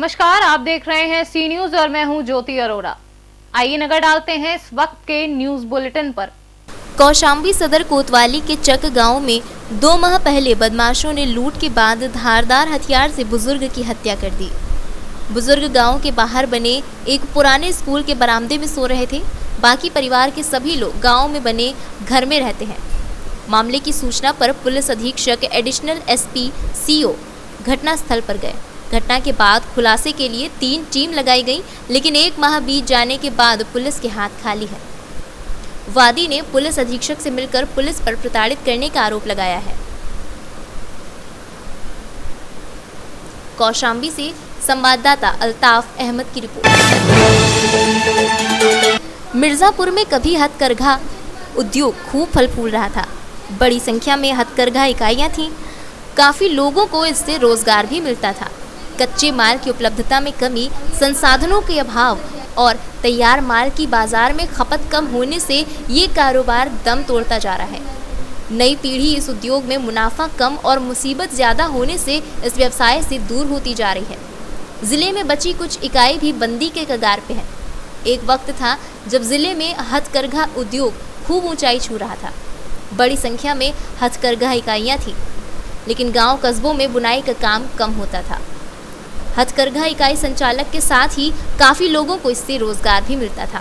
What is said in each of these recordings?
नमस्कार, आप देख रहे हैं सी न्यूज और मैं हूं ज्योति अरोड़ा। आइए नजर डालते हैं इस वक्त के न्यूज बुलेटिन पर। कौशाम्बी सदर कोतवाली के चक गांव में 2 माह पहले बदमाशों ने लूट के बाद धारदार हथियार से बुजुर्ग की हत्या कर दी। बुजुर्ग गांव के बाहर बने एक पुराने स्कूल के बरामदे में सो रहे थे। बाकी परिवार के सभी लोग गांव में बने घर में रहते हैं। मामले की सूचना पर पुलिस अधीक्षक एडिशनल एसपी सीओ घटनास्थल पर गए। घटना के बाद खुलासे के लिए 3 टीम लगाई गई, लेकिन 1 माह बीत जाने के बाद पुलिस के हाथ खाली है। वादी ने पुलिस अधीक्षक से मिलकर पुलिस पर प्रताड़ित करने का आरोप लगाया है। कौशाम्बी से संवाददाता अल्ताफ अहमद की रिपोर्ट। मिर्जापुर में कभी हथकरघा उद्योग खूब फल फूल रहा था। बड़ी संख्या में हथकरघा इकाइयां थीं। काफी लोगों को इससे रोजगार भी मिलता था। कच्चे माल की उपलब्धता में कमी, संसाधनों के अभाव और तैयार माल की बाजार में खपत कम होने से ये कारोबार दम तोड़ता जा रहा है। नई पीढ़ी इस उद्योग में मुनाफा कम और मुसीबत ज़्यादा होने से इस व्यवसाय से दूर होती जा रही है। जिले में बची कुछ इकाई भी बंदी के कगार पे है। एक वक्त था जब जिले में हथकरघा उद्योग खूब ऊंचाई छू रहा था। बड़ी संख्या में हथकरघा इकाइयाँ थीं, लेकिन गांव कस्बों में बुनाई का काम कम होता था। हथकरघा इकाई संचालक के साथ ही काफ़ी लोगों को इससे रोजगार भी मिलता था।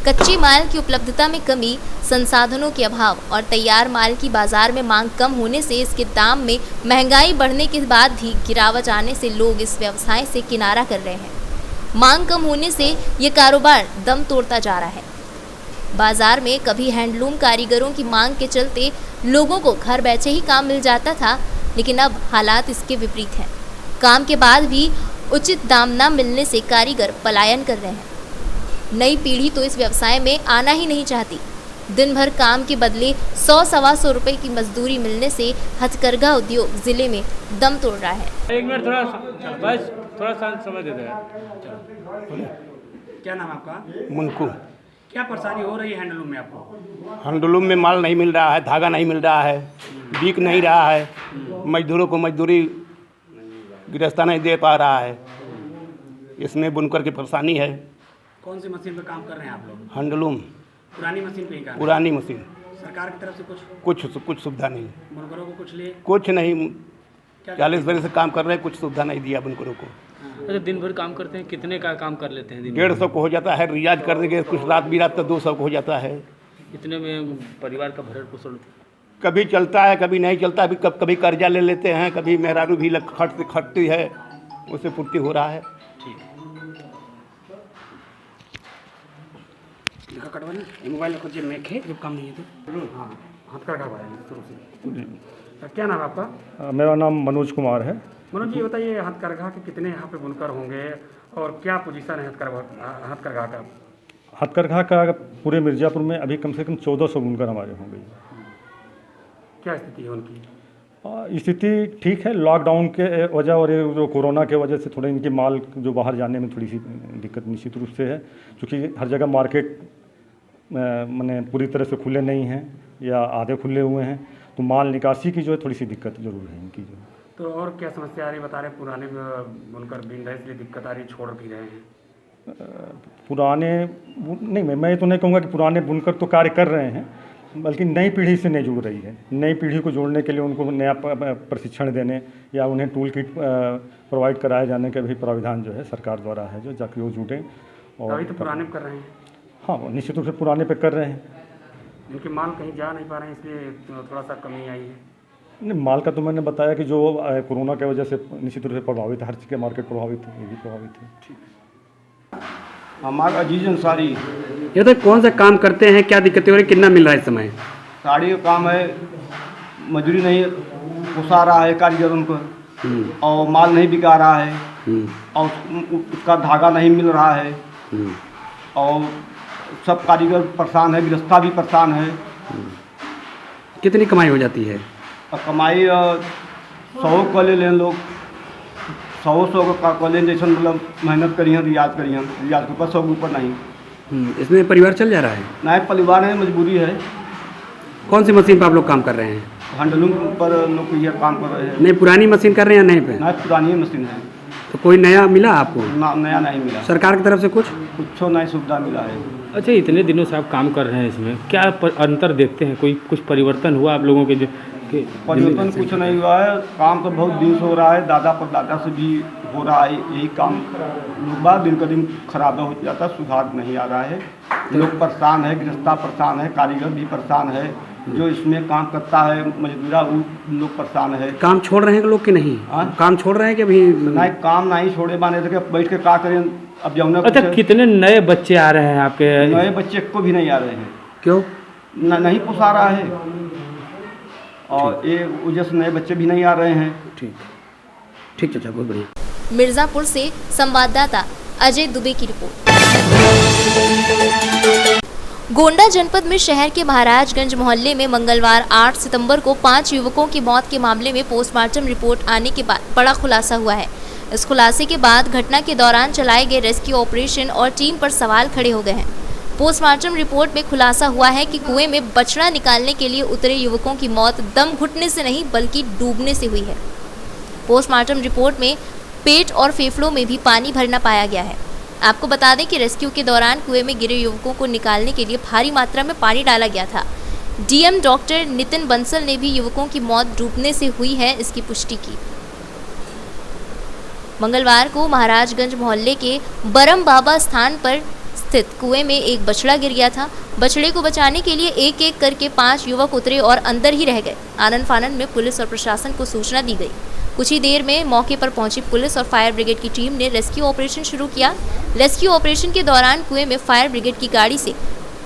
कच्चे माल की उपलब्धता में कमी, संसाधनों के अभाव और तैयार माल की बाजार में मांग कम होने से इसके दाम में महंगाई बढ़ने के बाद भी गिरावट आने से लोग इस व्यवसाय से किनारा कर रहे हैं। मांग कम होने से ये कारोबार दम तोड़ता जा रहा है। बाजार में कभी हैंडलूम कारीगरों की मांग के चलते लोगों को घर बैठे ही काम मिल जाता था, लेकिन अब हालात इसके विपरीत हैं। काम के बाद भी उचित दाम न मिलने से कारीगर पलायन कर रहे हैं। नई पीढ़ी तो इस व्यवसाय में आना ही नहीं चाहती। दिन भर काम के बदले 100-125 रुपए की मजदूरी मिलने से हथकरघा उद्योग जिले में दम तोड़ रहा है। एक मिनट थोड़ा शांत समय दे दे। क्या नाम आपका? मुनको। क्या परेशानी हो रही है हैंडलूम में आपको? हैंडलूम में माल नहीं मिल रहा है, धागा नहीं मिल रहा है, बिक नहीं रहा है, मजदूरों को मजदूरी गिरस्ता नहीं दे पा रहा है। इसमें बुनकर की परेशानी है। कौन सी मशीन पे काम कर रहे हैं आप लोग? हैंडलूम। पुरानी मशीन पे ही काम? पुरानी मशीन। सरकार की तरफ से कुछ सुविधा नहीं। बुनकरों को कुछ लिए? कुछ नहीं। 40 बरस से काम कर रहे हैं, कुछ सुविधा नहीं दिया बुनकरों को। अच्छा, दिन भर काम करते हैं, कितने का काम कर लेते हैं दिन? 150 को हो जाता है। रियाज कर देंगे कुछ रात बिरात तो 200 को हो जाता है। इतने में परिवार का भरण पोषण कभी चलता है, कभी नहीं चलता। कभी कर्जा ले लेते हैं, कभी मेहरारू भी खटती है, उससे पूर्ति हो रहा है। ठीक। मोबाइल को जेब में खे जब काम नहीं है तो हाँ हाथ कर शुरू से। क्या नाम है आपका? मेरा नाम मनोज कुमार है। मनोज जी बताइए, हथकरघा के कितने यहाँ पे बुनकर होंगे और क्या पोजीशन है हथकरघा का? हथकरघा का पूरे मिर्ज़ापुर में अभी कम से कम 1400 बुनकर हमारे होंगे। क्या स्थिति है उनकी? स्थिति ठीक है। लॉकडाउन के वजह और ये जो कोरोना के वजह से थोड़े इनके माल जो बाहर जाने में थोड़ी सी दिक्कत निश्चित रूप से है, क्योंकि हर जगह मार्केट माने पूरी तरह से खुले नहीं हैं या आधे खुले हुए हैं, तो माल निकासी की जो है थोड़ी सी दिक्कत जरूर है इनकी जो। तो और क्या समस्या आ रही बता रहे? पुराने बुनकर बिन रहे इसलिए दिक्कत आ रही, छोड़ भी रहे हैं? पुराने नहीं, मैं तो नहीं कहूँगा कि पुराने बुनकर तो कार्य कर रहे हैं, बल्कि नई पीढ़ी से नहीं जुड़ रही है। नई पीढ़ी को जोड़ने के लिए उनको नया प्रशिक्षण देने या उन्हें टूल किट प्रोवाइड कराए जाने का भी प्राविधान जो है सरकार द्वारा है, जो जाके वो जुटें। और अभी तो पुराने पे कर रहे हैं? हाँ, निश्चित रूप से पुराने पे कर रहे हैं। इनके माल कहीं जा नहीं पा रहे हैं, इसलिए थोड़ा सा कमी आई है। नहीं, माल का तो मैंने बताया कि जो कोरोना की वजह से निश्चित रूप से प्रभावित है, हर चीज़ के मार्केट प्रभावित है, ये भी प्रभावित है। ठीक। हमारा अजीज अंसारी। ये तो कौन सा काम करते हैं, क्या दिक्कतें हो रही, कितना मिल रहा है इस समय? साड़ी का काम है, मजदूरी नहीं पोसा रहा है कारीगर उनको, और माल नहीं बिका रहा है, और उसका धागा नहीं मिल रहा है, और सब कारीगर परेशान है, गिरस्ता भी परेशान है। कितनी कमाई हो जाती है? और कमाई 100 को ले लें लोग, 100 का कॉलेज जैसा मतलब मेहनत करिए, रियाज के ऊपर 100 के ऊपर नहीं। इसमें परिवार चल जा रहा है? नहीं, परिवार है, मजबूरी है। कौन सी मशीन पर आप लोग काम कर रहे हैं? हैंडलूम पर लोग ये काम कर रहे हैं। नहीं, पुरानी मशीन कर रहे हैं या नहीं पे? नहीं, पुरानी मशीन है। तो कोई नया मिला आपको? ना नया नहीं मिला, सरकार की तरफ से कुछ? कुछ नई सुविधा मिला है। अच्छा, इतने दिनों से आप काम कर रहे हैं इसमें, क्या अंतर देखते हैं? कोई कुछ परिवर्तन हुआ आप लोगों के जो कि परिवर्तन कुछ नहीं हुआ है, काम तो बहुत दिन से हो रहा है, दादा परदादा से भी हो रहा है यही काम। लोग दिन का दिन खराब हो जाता है, सुधार नहीं आ रहा है। लोग परेशान है, गृहस्था परेशान है, कारीगर भी परेशान है, जो इसमें काम करता है मजदूरा वो लोग परेशान है। काम छोड़ रहे हैं लोग कि नहीं? काम छोड़ रहे हैं कि अभी? नहीं, काम नहीं छोड़े माने थे, बैठ के क्या करें अब जमुना। अच्छा, कितने नए बच्चे आ रहे हैं आपके? नए बच्चे को भी नहीं आ रहे हैं। क्यों? नहीं पोसा रहा है, और ये वजह से नए बच्चे भी नहीं आ रहे हैं। ठीक ठीक चाचा, बहुत बढ़िया। मिर्ज़ापुर से संवाददाता अजय दुबे की रिपोर्ट। गोंडा जनपद में शहर के महाराजगंज मोहल्ले में मंगलवार 8 सितंबर को 5 युवकों की मौत के मामले में पोस्टमार्टम रिपोर्ट आने के बाद बड़ा खुलासा हुआ है। इस खुलासे के बाद घटना के दौरान चलाए गए रेस्क्यू ऑपरेशन और टीम पर सवाल खड़े हो गए हैं। पोस्टमार्टम रिपोर्ट में खुलासा हुआ है कि कुएं में बछड़ा निकालने के लिए उतरे युवकों की मौत दम घुटने से नहीं बल्कि डूबने से हुई है। पोस्टमार्टम रिपोर्ट में पेट और फेफड़ों में भी पानी भरना पाया गया है। आपको बता दें कि रेस्क्यू के दौरान कुएं में गिरे युवकों को निकालने के लिए भारी मात्रा में पानी डाला गया था। डीएम डॉक्टर नितिन बंसल ने भी युवकों की मौत डूबने से हुई है इसकी पुष्टि की। मंगलवार को महाराजगंज मोहल्ले के बरम बाबा स्थान पर स्थित कुएं में एक बछड़ा गिर गया था। बछड़े को बचाने के लिए एक एक करके 5 युवक उतरे और अंदर ही रह गए। आनन फानन में पुलिस और प्रशासन को सूचना दी गई। कुछ ही देर में मौके पर पहुंची पुलिस और फायर ब्रिगेड की टीम ने रेस्क्यू ऑपरेशन शुरू किया। रेस्क्यू ऑपरेशन के दौरान कुएं में फायर ब्रिगेड की गाड़ी से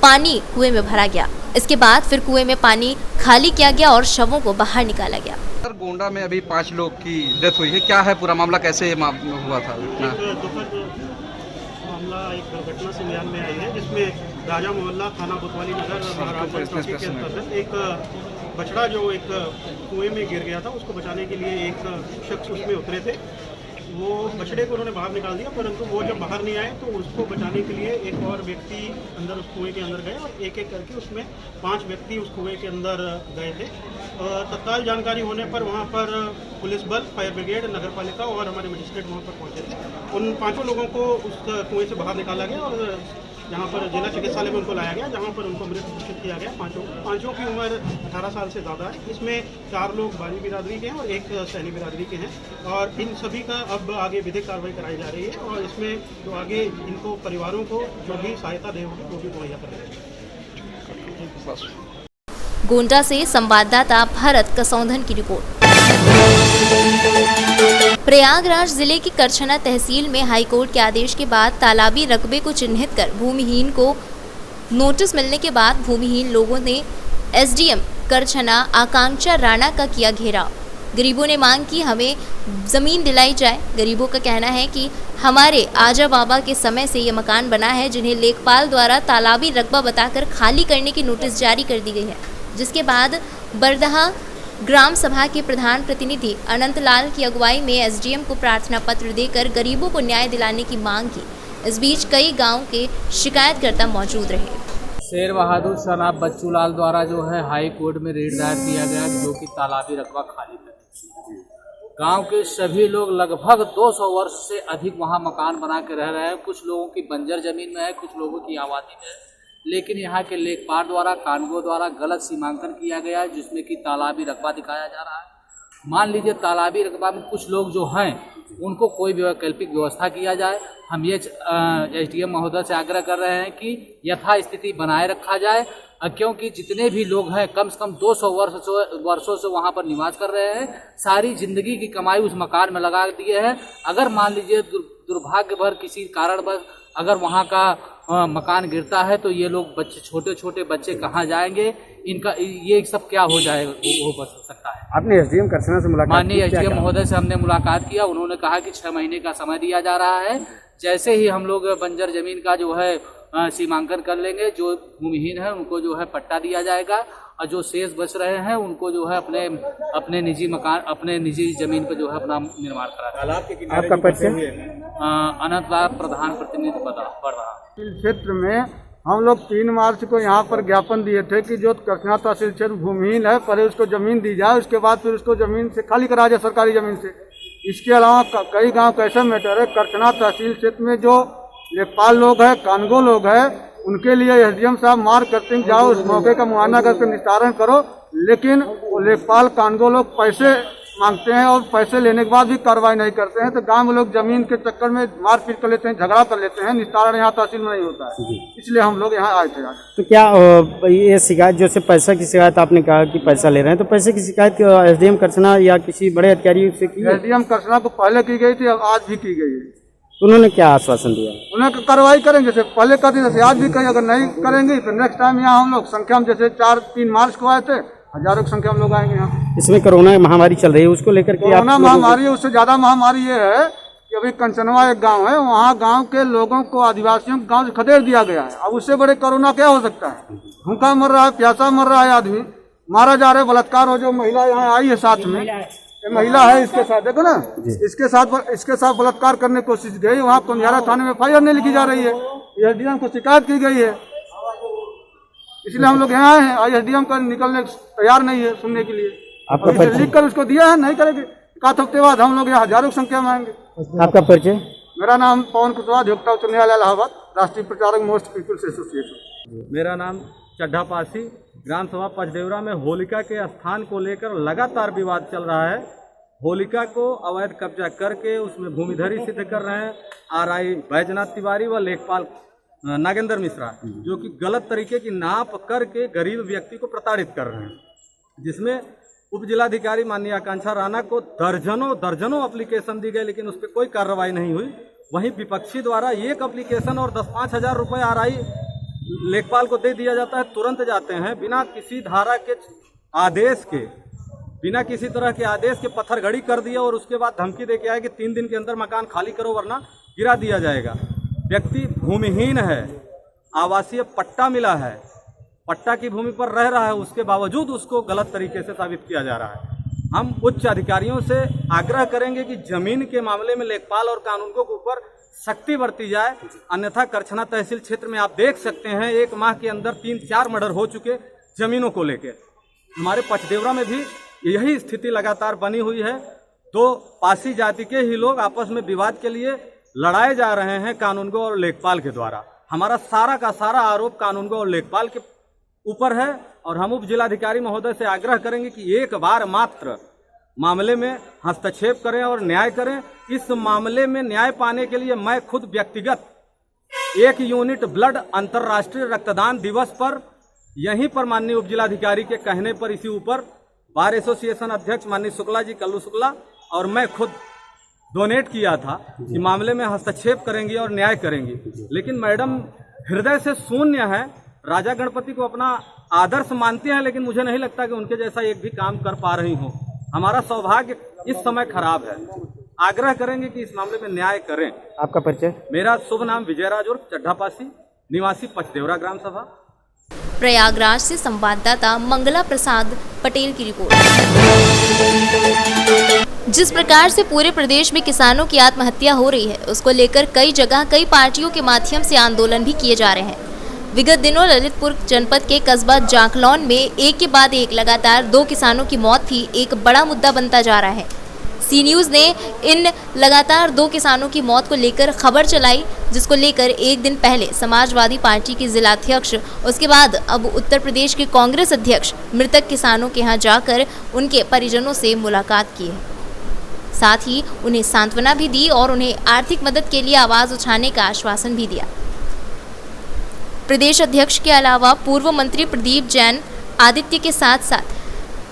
पानी कुएं में भरा गया। इसके बाद फिर कुएं में पानी खाली किया गया और शवों को बाहर निकाला गया। सर, गोंडा में अभी 5 लोग की डेथ हुई है, क्या है पूरा मामला, कैसे ये हुआ था? मामला एक दुर्घटना संज्ञान में आई है, जिसमें राजा मोहल्ला थाना कोतवाली नगर महाराजगंज चौकी के अंतर्गत एक बछड़ा जो एक कुएं में गिर गया था, उसको बचाने के लिए एक शख्स उसमें उतरे थे। वो बछड़े को उन्होंने बाहर निकाल दिया, परंतु वो जब बाहर नहीं आए तो उसको बचाने के लिए एक और व्यक्ति अंदर उस कुएं के अंदर गए और एक एक करके उसमें 5 व्यक्ति उस कुएं के अंदर गए थे। तत्काल जानकारी होने पर वहाँ पर पुलिस बल, फायर ब्रिगेड, नगर पालिका और हमारे मजिस्ट्रेट वहाँ पर पहुँचे थे। उन 5 लोगों को उस कुएं से बाहर निकाला गया और जहाँ पर जिला चिकित्सालय में उनको लाया गया, जहाँ पर उनको मृत घोषित किया गया। पाँचों की उम्र 18 साल से ज़्यादा है। इसमें 4 लोग बारी बिरादरी के हैं और 1 सैनी बिरादरी के हैं, और इन सभी का अब आगे विधिक कार्रवाई कराई जा रही है और इसमें जो आगे इनको परिवारों को जो भी सहायता दे होगी वो भी मुहैया करेंगे। गोंडा से संवाददाता भरत कसौंधन की रिपोर्ट। प्रयागराज जिले की करछना तहसील में हाईकोर्ट के आदेश के बाद तालाबी रकबे को चिन्हित कर भूमिहीन को नोटिस मिलने के बाद भूमिहीन लोगों ने एसडीएम करछना आकांक्षा राणा का किया घेराव। गरीबों ने मांग की हमें ज़मीन दिलाई जाए। गरीबों का कहना है कि हमारे आजा बाबा के समय से ये मकान बना है, जिन्हें लेखपाल द्वारा तालाबी रकबा बताकर खाली करने की नोटिस जारी कर दी गई है, जिसके बाद बरदहा ग्राम सभा के प्रधान प्रतिनिधि अनंत लाल की अगुवाई में एसडीएम को प्रार्थना पत्र देकर गरीबों को न्याय दिलाने की मांग की। इस बीच कई गांव के शिकायतकर्ता मौजूद रहे। शेर बहादुर शनाब बच्चू लाल द्वारा जो है हाई कोर्ट में रेट दायर किया गया, जो कि तालाबी रकबा खाली करने। गांव के सभी लोग लगभग 200 वर्ष से अधिक वहां मकान बना के रह रहे हैं। कुछ लोगों की बंजर जमीन में है, कुछ लोगों की आबादी में है, लेकिन यहाँ के लेखपाल द्वारा, कानूनगो द्वारा गलत सीमांकन किया गया है, जिसमें कि तालाबी रकबा दिखाया जा रहा है। मान लीजिए तालाबी रकबा में कुछ लोग जो हैं उनको कोई वैकल्पिक व्यवस्था किया जाए। हम ये एसडीएम महोदय से आग्रह कर रहे हैं कि यथा स्थिति बनाए रखा जाए, क्योंकि जितने भी लोग हैं कम से कम 200 वर्षों से वहाँ पर निवास कर रहे हैं, सारी जिंदगी की कमाई उस मकान में लगा दिए हैं। अगर मान लीजिए दुर्भाग्यभर किसी कारणवश अगर वहाँ का मकान गिरता है तो ये लोग बच्चे, छोटे छोटे बच्चे कहाँ जाएंगे? इनका ये सब क्या हो जाएगा, हो बच सकता है। आपने एसडीएम करछना से मुलाकात? माननीय एसडीएम महोदय से हमने मुलाकात किया। उन्होंने कहा कि 6 महीने का समय दिया जा रहा है। जैसे ही हम लोग बंजर जमीन का जो है सीमांकन कर लेंगे, जो भूमिहीन है उनको जो है पट्टा दिया जाएगा, और जो शेष बच रहे हैं उनको जो है अपने निजी मकान, अपने निजी जमीन पर जो है अपना निर्माण करा। आपका परिचय? अनंत लाल, प्रधान प्रतिनिधि बढ़ रहा। क्षेत्र में हम लोग 3 मार्च को यहाँ पर ज्ञापन दिए थे कि जो करछना तहसील क्षेत्र भूमिहीन है, पहले उसको जमीन दी जाए, उसके बाद फिर उसको जमीन से खाली करा जाए सरकारी जमीन से। इसके अलावा कई गांव कैसे मैटर है, करछना तहसील क्षेत्र में जो लेखपाल लोग हैं, कानगो लोग हैं, उनके लिए एसडीएम साहब मार्क करते हैं, जाओ उस मौके का मुआयना करके निस्तारण करो। लेकिन वो लेखपाल कानगो लोग पैसे मांगते हैं और पैसे लेने के बाद भी कार्रवाई नहीं करते हैं, तो गांव में लोग जमीन के चक्कर में मारपीट कर लेते हैं, झगड़ा कर लेते हैं, निस्तारण यहाँ तहसील में नहीं होता है। इसलिए हम लोग यहाँ आए थे आज। तो क्या ये शिकायत, जैसे पैसा की शिकायत आपने कहा कि पैसा ले रहे हैं, तो पैसे की शिकायत एसडीएम करछना या किसी बड़े अधिकारी से की? एसडीएम करछना को पहले की गई थी, अब आज भी की गई है। उन्होंने क्या आश्वासन दिया? उन्हें कार्रवाई करेंगे, जैसे पहले करते जैसे आज भी कहीं, अगर नहीं करेंगे तो नेक्स्ट टाइम यहाँ हम लोग संख्या में, जैसे 3 मार्च को आए थे, हजारों की संख्या में लोग आएंगे यहाँ। इसमें कोरोना महामारी चल रही है, उसको लेकर के कोरोना महामारी है, उससे ज्यादा महामारी ये है कि अभी कंचनवा एक गांव है, वहाँ गांव के लोगों को, आदिवासियों को गांव से खदेड़ दिया गया है। अब उससे बड़े कोरोना क्या हो सकता है? भूखा मर रहा है, प्यासा मर रहा है, आदमी मारा जा रहा है, बलात्कार हो। जो महिला यहाँ आई है साथ में, ये महिला है, इसके साथ देखो ना, इसके साथ बलात्कार करने की कोशिश गई, वहाँ कुंजारा थाने में एफआईआर नहीं लिखी जा रही है, एसडीएम को शिकायत की गई है। इसलिए हम लोग यहाँ आए हैं, एसडीएम का निकलने तैयार नहीं है सुनने के लिए। लिख कर उसको दिया है, नहीं करेंगे, 1 हफ्ते बाद हम लोग यहाँ हजारों की संख्या में आएंगे। आपका परिचय? मेरा नाम पवन कुशवाहा, अधिवक्ता उच्च न्यायालय इलाहाबाद, राष्ट्रीय प्रचारक मोस्ट पीपुल्स एसोसिएशन। मेरा नाम चड्ढा पासी, ग्राम सभा पचदेवरा में होलिका के स्थान को लेकर लगातार विवाद चल रहा है। होलिका को अवैध कब्जा करके उसमें भूमिधरी सिद्ध कर रहे हैं आरआई बैजनाथ तिवारी व लेखपाल नागेंद्र मिश्रा, जो कि गलत तरीके की नाप करके गरीब व्यक्ति को प्रताड़ित कर रहे हैं, जिसमें उप जिलाधिकारी माननीय आकांक्षा राणा को दर्जनों एप्लीकेशन दी गई, लेकिन उस पर कोई कार्रवाई नहीं हुई। वहीं विपक्षी द्वारा एक एप्लीकेशन और 10-5 हज़ार रुपये आरआई लेखपाल को दे दिया जाता है, तुरंत जाते हैं बिना किसी धारा के आदेश के, बिना किसी तरह के आदेश के पत्थरगड़ी कर दिया और उसके बाद धमकी दे के आए कि 3 दिन के अंदर मकान खाली करो वरना गिरा दिया जाएगा। व्यक्ति भूमिहीन है, आवासीय पट्टा मिला है, पट्टा की भूमि पर रह रहा है, उसके बावजूद उसको गलत तरीके से साबित किया जा रहा है। हम उच्च अधिकारियों से आग्रह करेंगे कि जमीन के मामले में लेखपाल और कानूनगों के ऊपर सख्ती बरती जाए, अन्यथा करछना तहसील क्षेत्र में आप देख सकते हैं 1 माह के अंदर 3-4 मर्डर हो चुके जमीनों को लेकर। हमारे पचदेवरा में भी यही स्थिति लगातार बनी हुई है। 2 पासी जाति के ही लोग आपस में विवाद के लिए लड़ाए जा रहे हैं कानूनगो और लेखपाल के द्वारा। हमारा सारा का सारा आरोप कानूनगो और लेखपाल के ऊपर है और हम उप जिलाधिकारी महोदय से आग्रह करेंगे कि एक बार मात्र मामले में हस्तक्षेप करें और न्याय करें। इस मामले में न्याय पाने के लिए मैं खुद व्यक्तिगत 1 यूनिट ब्लड अंतर्राष्ट्रीय रक्तदान दिवस पर यहीं पर माननीय उप जिलाधिकारी के कहने पर इसी ऊपर बार एसोसिएशन अध्यक्ष माननीय शुक्ला जी, कल्लू शुक्ला और मैं खुद डोनेट किया था कि मामले में हस्तक्षेप करेंगी और न्याय करेंगी। लेकिन मैडम हृदय से शून्य है, राजा गणपति को अपना आदर्श मानती हैं, लेकिन मुझे नहीं लगता कि उनके जैसा एक भी काम कर पा रही हो। हमारा सौभाग्य इस समय खराब है। आग्रह करेंगे कि इस मामले में न्याय करें। आपका परिचय? मेरा शुभ नाम विजयराज उर्फ चड्ढा पासी, निवासी पचदेवरा ग्राम सभा। प्रयागराज से संवाददाता मंगला प्रसाद पटेल की रिपोर्ट। जिस प्रकार से पूरे प्रदेश में किसानों की आत्महत्या हो रही है, उसको लेकर कई जगह कई पार्टियों के माध्यम से आंदोलन भी किए जा रहे हैं। विगत दिनों ललितपुर जनपद के कस्बा जाखलौन में एक के बाद एक लगातार 2 किसानों की मौत भी एक बड़ा मुद्दा बनता जा रहा है। सी न्यूज़ ने इन लगातार 2 किसानों की मौत को लेकर खबर चलाई, जिसको लेकर एक दिन पहले समाजवादी पार्टी के जिलाध्यक्ष, उसके बाद अब उत्तर प्रदेश के कांग्रेस अध्यक्ष मृतक किसानों के यहाँ जाकर उनके परिजनों से मुलाकात की है। साथ ही उन्हें सांत्वना भी दी और उन्हें आर्थिक मदद के लिए आवाज़ उठाने का आश्वासन भी दिया। प्रदेश अध्यक्ष के अलावा पूर्व मंत्री प्रदीप जैन आदित्य के साथ साथ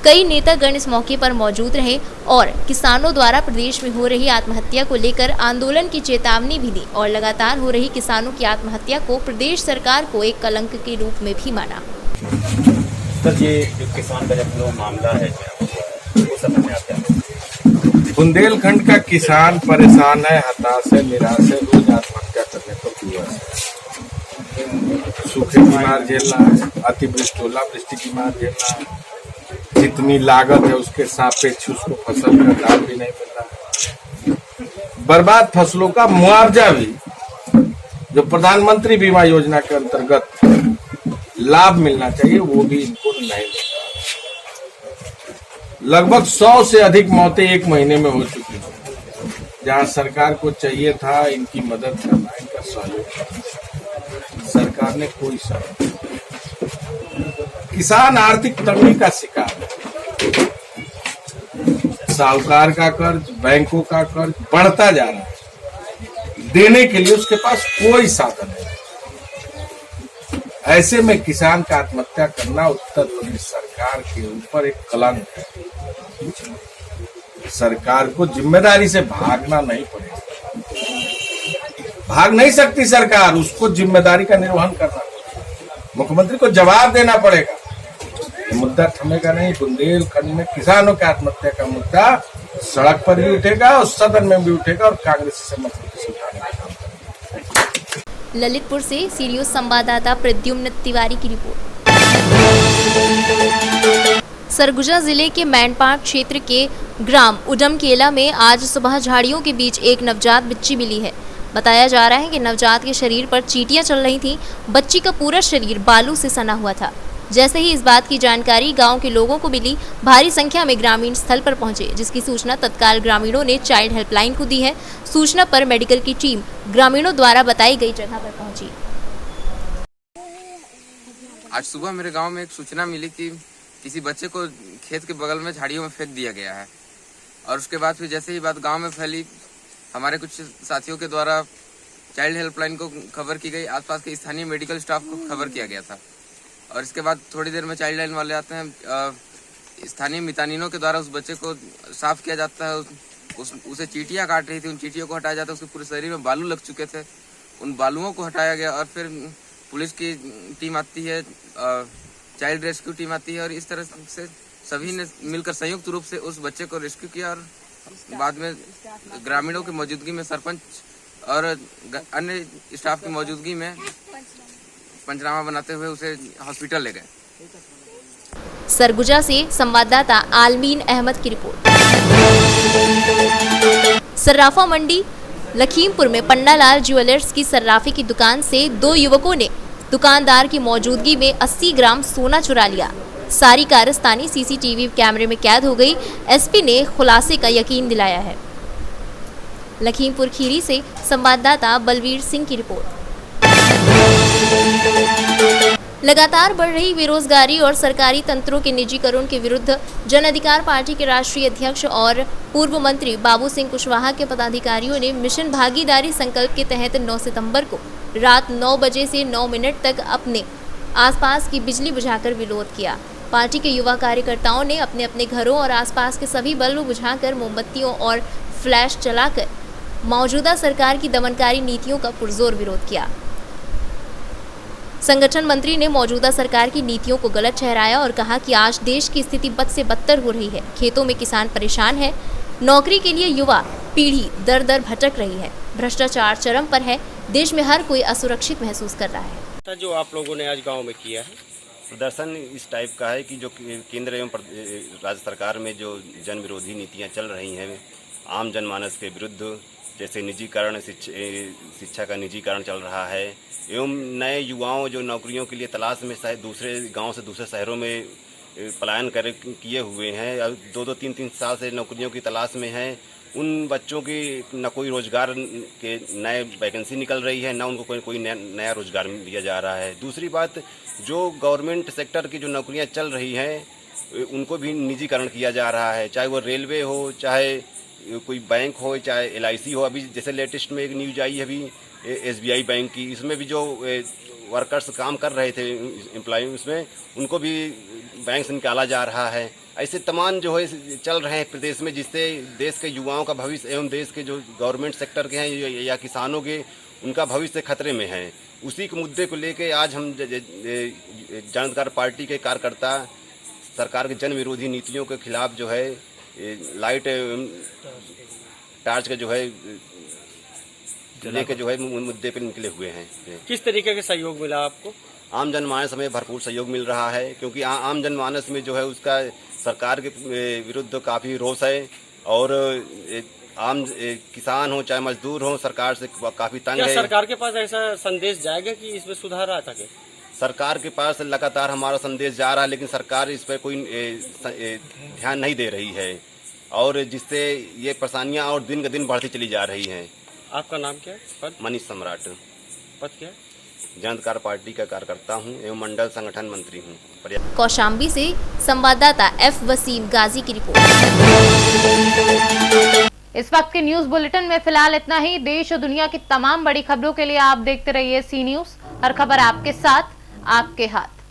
कई नेतागण इस मौके पर मौजूद रहे और किसानों द्वारा प्रदेश में हो रही आत्महत्या को लेकर आंदोलन की चेतावनी भी दी और लगातार हो रही किसानों की आत्महत्या को प्रदेश सरकार को एक कलंक के रूप में भी माना। सर, ये जो किसान का जो मामला है वो समझ में आता है। बुंदेलखंड का किसान परेशान है, हताश है, निराश है, रोज आत्महत्या करने को हुआ है। सूखे की मार झेलना है, अतिवृष्टि ओलावृष्टि की मार झेलना है, जितनी लागत है उसके सापेक्ष उसको फसल का दाम भी नहीं मिल रहा है। बर्बाद फसलों का मुआवजा भी जो प्रधानमंत्री बीमा योजना के अंतर्गत लाभ मिलना चाहिए वो भी इनको नहीं मिल रहा। लगभग 100 से अधिक मौतें 1 महीने में हो चुकी हैं। जहाँ सरकार को चाहिए था इनकी मदद करना, इनका सहयोग करना, सरकार ने कोई सहयोग नहीं। किसान आर्थिक तंगी का शिकार है। साहूकार का कर्ज, बैंकों का कर्ज बढ़ता जा रहा है, देने के लिए उसके पास कोई साधन नहीं। ऐसे में किसान का आत्महत्या करना उत्तर प्रदेश सरकार के ऊपर एक कलंक है। सरकार को जिम्मेदारी से भागना नहीं पड़ेगा, भाग नहीं सकती सरकार, उसको जिम्मेदारी का निर्वहन करना पड़ेगा, मुख्यमंत्री को जवाब देना पड़ेगा। ये मुद्दा थमेगा नहीं। बुंदेलखंड में किसानों की आत्महत्या का मुद्दा सड़क पर भी उठेगा और सदन में भी उठेगा और कांग्रेस से मजबूती से उठाने का काम करेगा। ललितपुर से सी न्यूज़ संवाददाता प्रद्युम्न तिवारी की रिपोर्ट। सरगुजा जिले के मैनपाट क्षेत्र के ग्राम उडमकेला में आज सुबह झाड़ियों के बीच एक नवजात बच्ची मिली है। बताया जा रहा है कि नवजात के शरीर पर चींटियां चल रही थीं। बच्ची का पूरा शरीर बालू से सना हुआ था। जैसे ही इस बात की जानकारी गांव के लोगों को मिली, भारी संख्या में ग्रामीण स्थल पर पहुंचे, जिसकी सूचना तत्काल ग्रामीणों ने चाइल्ड हेल्पलाइन को दी है। सूचना पर मेडिकल की टीम ग्रामीणों द्वारा बताई गई जगह पर पहुंची। आज सुबह मेरे गांव में एक सूचना मिली कि किसी बच्चे को खेत के बगल में झाड़ियों में फेंक दिया गया है, और उसके बाद फिर जैसे ही बात गांव में फैली, हमारे कुछ साथियों के द्वारा चाइल्ड हेल्पलाइन को खबर की गई, आसपास के स्थानीय मेडिकल स्टाफ को खबर किया गया था, और इसके बाद थोड़ी देर में चाइल्ड लाइन वाले आते हैं। स्थानीय मितानिनों के द्वारा उस बच्चे को साफ किया जाता है। उसे चींटियां काट रही थी, उन चींटियों को हटाया जाता है। उसके पूरे शरीर में बालू लग चुके थे, उन बालुओं को हटाया गया, और फिर पुलिस की टीम आती है, चाइल्ड रेस्क्यू टीम आती है, और इस तरह से सभी ने मिलकर संयुक्त रूप से उस बच्चे को रेस्क्यू किया। और बाद में ग्रामीणों की मौजूदगी में, सरपंच और अन्य स्टाफ की मौजूदगी में पंचनामा बनाते हुए उसे हॉस्पिटल ले गए। सरगुजा से संवाददाता आलमीन अहमद की रिपोर्ट। सर्राफा मंडी लखीमपुर में पन्नालाल ज्वेलर्स की सर्राफी की दुकान से 2 युवकों ने दुकानदार की मौजूदगी में 80 ग्राम सोना चुरा लिया। सारी कारस्तानी सीसीटीवी कैमरे में कैद हो गई। एसपी ने खुलासे का यकीन दिलाया है। लखीमपुर खीरी से संवाददाता बलवीर सिंह की रिपोर्ट। लगातार बढ़ रही बेरोजगारी और सरकारी तंत्रों के निजीकरण के विरुद्ध जन अधिकार पार्टी के राष्ट्रीय अध्यक्ष और पूर्व मंत्री बाबू सिंह कुशवाहा के पदाधिकारियों ने मिशन भागीदारी संकल्प के तहत 9 सितंबर को रात 9 बजे से 9 मिनट तक अपने आसपास की बिजली बुझाकर विरोध किया। पार्टी के युवा कार्यकर्ताओं ने अपने अपने घरों और आसपास के सभी बल्ब बुझाकर मोमबत्तियों और फ्लैश जलाकर मौजूदा सरकार की दमनकारी नीतियों का पुरजोर विरोध किया। संगठन मंत्री ने मौजूदा सरकार की नीतियों को गलत ठहराया और कहा कि आज देश की स्थिति बद से बदतर हो रही है। खेतों में किसान परेशान है, नौकरी के लिए युवा पीढ़ी दर दर भटक रही है, भ्रष्टाचार चरम पर है, देश में हर कोई असुरक्षित महसूस कर रहा है। जो आप लोगों ने आज गांव में किया है प्रदर्शन इस टाइप का है कि जो केंद्र एवं राज्य सरकार में जो जन विरोधी नीतियाँ चल रही हैं आम जनमानस के विरुद्ध, जैसे निजीकरण, शिक्षा का निजीकरण चल रहा है, एवं नए युवाओं जो नौकरियों के लिए तलाश में दूसरे गांव से दूसरे शहरों में पलायन किए हुए हैं, 2-2, 3-3 साल से नौकरियों की तलाश में हैं, उन बच्चों की न कोई रोजगार के नए वैकेंसी निकल रही है, न उनको कोई नया रोजगार दिया जा रहा है। दूसरी बात, जो गवर्नमेंट सेक्टर की जो नौकरियां चल रही हैं उनको भी निजीकरण किया जा रहा है, चाहे वो रेलवे हो, चाहे कोई बैंक हो, चाहे LIC हो। अभी जैसे लेटेस्ट में एक न्यूज आई है अभी SBI बैंक की, इसमें भी जो वर्कर्स काम कर रहे थे एम्प्लॉय, उसमें उनको भी बैंक से निकाला जा रहा है। ऐसे तमाम जो है चल रहे हैं प्रदेश में, जिससे देश के युवाओं का भविष्य एवं देश के जो गवर्नमेंट सेक्टर के हैं या किसानों के, उनका भविष्य खतरे में है। उसी के मुद्दे को लेकर आज हम जन अधिकार पार्टी के कार्यकर्ता सरकार के जन विरोधी नीतियों के खिलाफ जो है लाइट टार्च का जो है लेके जो है मुद्दे पर निकले हुए हैं। किस तरीके का सहयोग मिला आपको? आम जनमानस में भरपूर सहयोग मिल रहा है, क्योंकि आम जनमानस में जो है उसका सरकार के विरुद्ध काफ़ी रोष है, और आम किसान हो चाहे मजदूर हो सरकार से काफ़ी तंग है। सरकार के पास ऐसा संदेश जाएगा कि इसमें सुधार आ सके? सरकार के पास लगातार हमारा संदेश जा रहा है, लेकिन सरकार इस पर कोई ध्यान नहीं दे रही है। और जिससे ये परेशानियां और दिन क दिन बढ़ती चली जा रही हैं। आपका नाम क्या है? पद? मनीष सम्राट, पद क्या है? जन अधिकार पार्टी का कार्यकर्ता हूं एवं मंडल संगठन मंत्री हूं। कौशाम्बी से संवाददाता एफ वसीम गाजी की रिपोर्ट। इस वक्त के न्यूज बुलेटिन में फिलहाल इतना ही। देश और दुनिया की तमाम बड़ी खबरों के लिए आप देखते रहिए सी न्यूज। हर खबर आपके साथ, आपके हाथ।